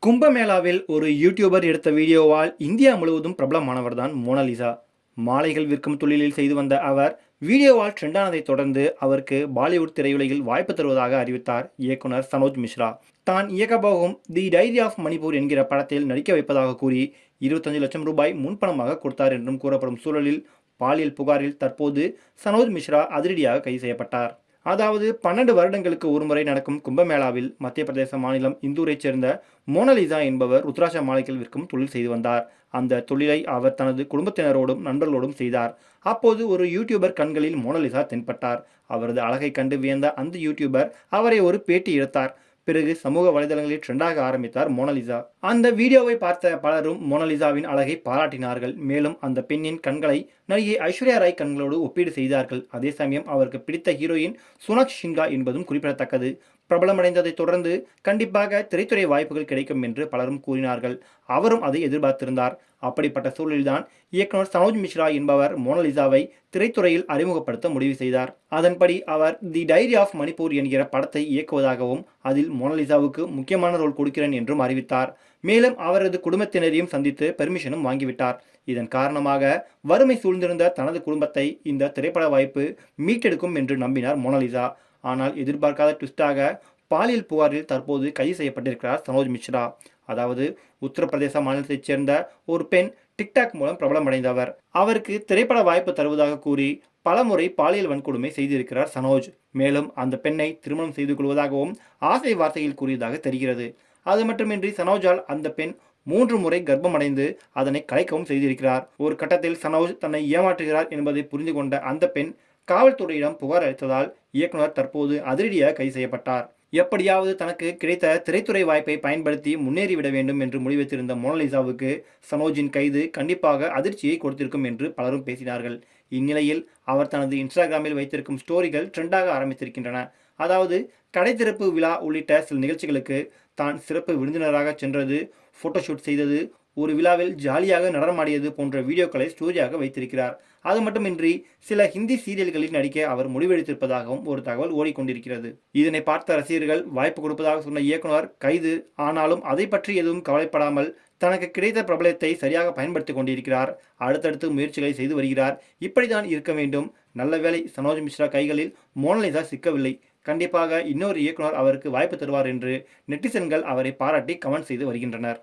கும்பமேளாவில் ஒரு யூடியூபர் எடுத்த வீடியோவால் இந்தியா முழுவதும் பிரபலமானவர்தான் மோனாலிசா. மாலைகள் விற்கும் தொழிலில் செய்து வந்த அவர் வீடியோவால் ட்ரெண்டானதை தொடர்ந்து அவருக்கு பாலிவுட் திரையுலகில் வாய்ப்பு தருவதாக அறிவித்தார் இயக்குனர் சனோஜ் மிஸ்ரா. தான் இயக்கப்போகும் தி டைரி ஆஃப் மணிப்பூர் என்கிற படத்தில் நடிக்க வைப்பதாக கூறி 25 லட்சம் ரூபாய் முன்பணமாக கொடுத்தார் என்றும் கூறப்படும் சூழலில் பாலியல் புகாரில் தற்போது சனோஜ் மிஸ்ரா அதிரடியாக கைது செய்யப்பட்டார். அதாவது 12 வருடங்களுக்கு ஒருமுறை நடக்கும் கும்பமேளாவில் மத்திய பிரதேச மாநிலம் இந்தூரைச் சேர்ந்த மோனாலிசா என்பவர் ருத்ராட்ச மாலைகள் விற்கும் தொழில் செய்து வந்தார். அந்த தொழிலை அவர் தனது குடும்பத்தினரோடும் நண்பர்களோடும் செய்தார். அப்போது ஒரு யூடியூபர் கண்களில் மோனாலிசா தென்பட்டார். அவரது அழகை கண்டு வியந்த அந்த யூடியூபர் அவரை ஒரு பேட்டி எடுத்தார். பிறகு சமூக வலைதளங்களில் ட்ரெண்டாக ஆரம்பித்தார் மோனாலிசா. அந்த வீடியோவை பார்த்த பலரும் மோனாலிசாவின் அழகை பாராட்டினார்கள். மேலும் அந்த பெண்ணின் கண்களை நடிகை ஐஸ்வர்யா ராய் கண்களோடு ஒப்பீடு செய்தார்கள். அதே சமயம் அவருக்கு பிடித்த ஹீரோயின் சோனாக்ஷி சின்ஹா என்பதும் குறிப்பிடத்தக்கது. பிரபலமடைந்ததை தொடர்ந்து கண்டிப்பாக திரைத்துறை வாய்ப்புகள் கிடைக்கும் என்று பலரும் கூறினார்கள். அவரும் அதை எதிர்பார்த்திருந்தார். அப்படிப்பட்ட சூழலில்தான் இயக்குனர் சனோஜ் மிஸ்ரா என்பவர் மோனாலிசாவை திரைத்துறையில் அறிமுகப்படுத்த முடிவு செய்தார். அதன்படி அவர் தி டைரி ஆஃப் மணிப்பூர் என்கிற படத்தை இயக்குவதாகவும் அதில் மோனாலிசாவுக்கு முக்கியமான ரோல் கொடுக்கிறேன் என்றும் அறிவித்தார். மேலும் அவரது குடும்பத்தினரையும் சந்தித்து பெர்மிஷனும் வாங்கிவிட்டார். இதன் காரணமாக வறுமை சூழ்ந்திருந்த தனது குடும்பத்தை இந்த திரைப்பட வாய்ப்பு மீட்டெடுக்கும் என்று நம்பினார் மோனாலிசா. ஆனால் எதிர்பார்க்காத ட்விஸ்டாக பாலியல் புகாரில் தற்போது கைது செய்யப்பட்டிருக்கிறார் சனோஜ் மிஸ்ரா. அதாவது உத்தரப்பிரதேச மாநிலத்தைச் சேர்ந்த ஒரு பெண் டிக்டாக் மூலம் பிரபலமடைந்தவர். அவருக்கு திரைப்பட வாய்ப்பு தருவதாக கூறி பலமுறை பாலியல் வன்கொடுமை செய்திருக்கிறார் சனோஜ். மேலும் அந்த பெண்ணை திருமணம் செய்து கொள்வதாகவும் ஆசை வார்த்தையில் கூறியதாக தெரிகிறது. அது மட்டுமின்றி சனோஜால் அந்த பெண் 3 முறை கர்ப்பமடைந்து அதனை கலைக்கவும் செய்திருக்கிறார். ஒரு கட்டத்தில் சனோஜ் தன்னை ஏமாற்றுகிறார் என்பதை புரிந்து கொண்ட அந்த பெண் காவல்துறையிடம் புகார் அளித்ததால் இயக்குனர் தற்போது அதிரடியாக கைது செய்யப்பட்டார். எப்படியாவது தனக்கு கிடைத்த திரைத்துறை வாய்ப்பை பயன்படுத்தி முன்னேறிவிட வேண்டும் என்று முடிவெடுத்திருந்த மோனாலிசாவுக்கு சனோஜின் கைது கண்டிப்பாக அதிர்ச்சியை கொடுத்திருக்கும் என்று பலரும் பேசினார்கள். இந்நிலையில் அவர் தனது இன்ஸ்டாகிராமில் வைத்திருக்கும் ஸ்டோரிகள் ட்ரெண்டாக ஆரம்பித்திருக்கின்றன. அதாவது கடை திறப்பு விழா உள்ளிட்ட சில நிகழ்ச்சிகளுக்கு தான் சிறப்பு விருந்தினராக சென்றது, போட்டோஷூட் செய்தது, ஒரு விழாவில் ஜாலியாக நடனமாடியது போன்ற வீடியோக்களை ஸ்டோரியாக வைத்திருக்கிறார். அது மட்டுமின்றி சில ஹிந்தி சீரியல்களில் நடிக்க அவர் முடிவெடுத்திருப்பதாகவும் ஒரு தகவல் ஓடிக்கொண்டிருக்கிறது. இதனை பார்த்த ரசிகர்கள் வாய்ப்பு கொடுப்பதாக சொன்ன இயக்குனர் கைது. ஆனாலும் அதை பற்றி எதுவும் கவலைப்படாமல் தனக்கு கிடைத்த பிரபலத்தை சரியாக பயன்படுத்திக் கொண்டிருக்கிறார். அடுத்தடுத்து முயற்சிகளை செய்து வருகிறார். இப்படித்தான் இருக்க வேண்டும். நல்ல வேளை சனோஜ் மிஸ்ரா கைகளில் மோனாலிசா சிக்கவில்லை. கண்டிப்பாக இன்னொரு இயக்குனர் அவருக்கு வாய்ப்பு தருவார் என்று நெட்டிசன்கள் அவரை பாராட்டி கமெண்ட் செய்து வருகின்றனர்.